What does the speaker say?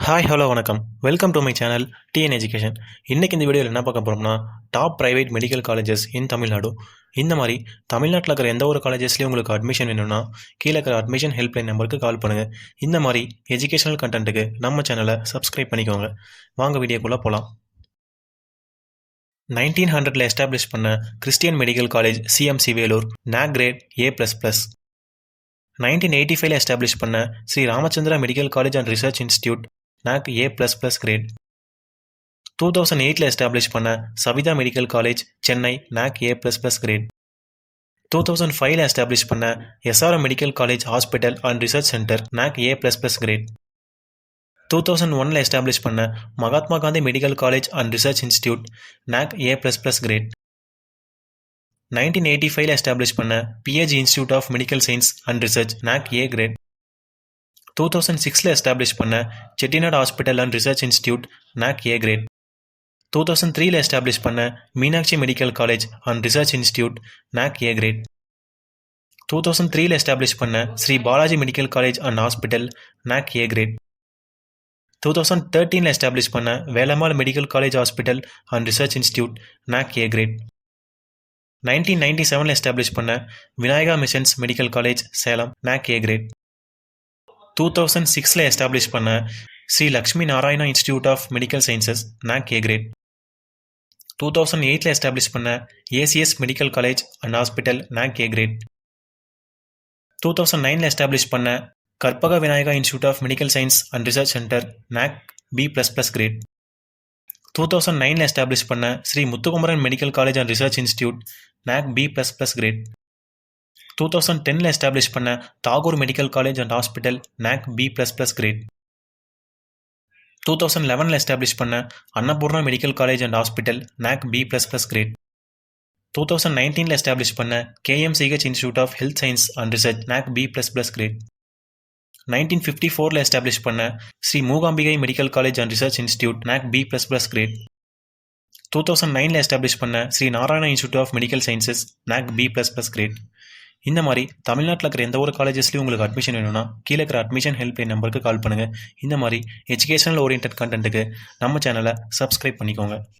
Hi hello வணக்கம். Welcome to my channel TN education. இன்றைக்கி இந்த வீடியோவில் என்ன பார்க்க போகிறோம்னா, டாப் ப்ரைவேட் மெடிக்கல் காலேஜஸ் இன் தமிழ்நாடு. இந்த மாதிரி தமிழ்நாட்டில் இருக்கிற எந்த ஒரு காலேஜஸ்லேயும் உங்களுக்கு அட்மிஷன் வேணும்னா கீழே இருக்கிற அட்மிஷன் ஹெல்ப்லைன் நம்பருக்கு கால் பண்ணுங்கள். இந்த மாதிரி எஜுகேஷனல் கண்டென்ட்டுக்கு நம்ம சேனலை சப்ஸ்கிரைப் பண்ணிக்கோங்க. வாங்க வீடியோக்குள்ளே போகலாம். 1900 எஸ்டாப்ளிஷ் பண்ண Christian medical college CMC Vellore, NAC grade A++. 1985 establish பண்ண Sri Ramachandra medical college and research institute, NAC A++ grade. 2008 establish பண்ண Savitha medical college Chennai, NAC A++ grade. 2005 establish பண்ண SRM medical college hospital and research centre, NAC A++ grade. 2001 establish பண்ண Mahatma Gandhi medical college and research institute, NAC A++ grade. 1985 establish பண்ண PH institute of medical science and research, NAC A grade. 2006 establish பண்ண Chettinad hospital and research institute, NAC A grade. 2003 establish பண்ண Meenakshi medical college and research institute, NAC A grade. 2003 establish பண்ண Sri Balaji medical college and hospital, NAC A grade. 2013 establish பண்ண Velammal medical college hospital and research institute, NAC A grade. 1997 establish பண்ண Vinayaka missions medical college Salem, NAC A grade. 2006 establish பண்ண Sri Lakshmi Narayana institute of medical sciences, NAC A grade. 2008 establish பண்ண ACS medical college and hospital, NAC A grade. 2009 establish பண்ண Karpaga Vinayaka institute of medical science and research centre, NAC B++ grade. 2009 establish பண்ண Sri Muthukumaran medical college and research institute, NAC B++ grade. 2010 establish பண்ண Tagore medical college and hospital, NAC B++ grade. 2011 establish பண்ண Annapoorna medical college and hospital, NAC B++ grade. 2019 establish பண்ண KMCH institute of health science and research, NAC B++ grade. 1954 establish பண்ண Sri Mookambika medical college and research institute, NAC B++ grade. 2009 establish பண்ண Sri Narayana institute of medical sciences, NAC B++ grade. இந்த மாதிரி தமிழ்நாட்டில் இருக்கிற எந்த ஒரு காலேஜஸ்லையும் உங்களுக்கு அட்மிஷன் வேணும்னா கீழே இருக்கிற அட்மிஷன் ஹெல்ப்லைன் நம்பருக்கு கால் பண்ணுங்கள். இந்த மாதிரி எஜுகேஷனல் ஓரியன்ட் கண்டென்ட்டுக்கு நம்ம சேனலை சப்ஸ்கிரைப் பண்ணிக்கோங்க.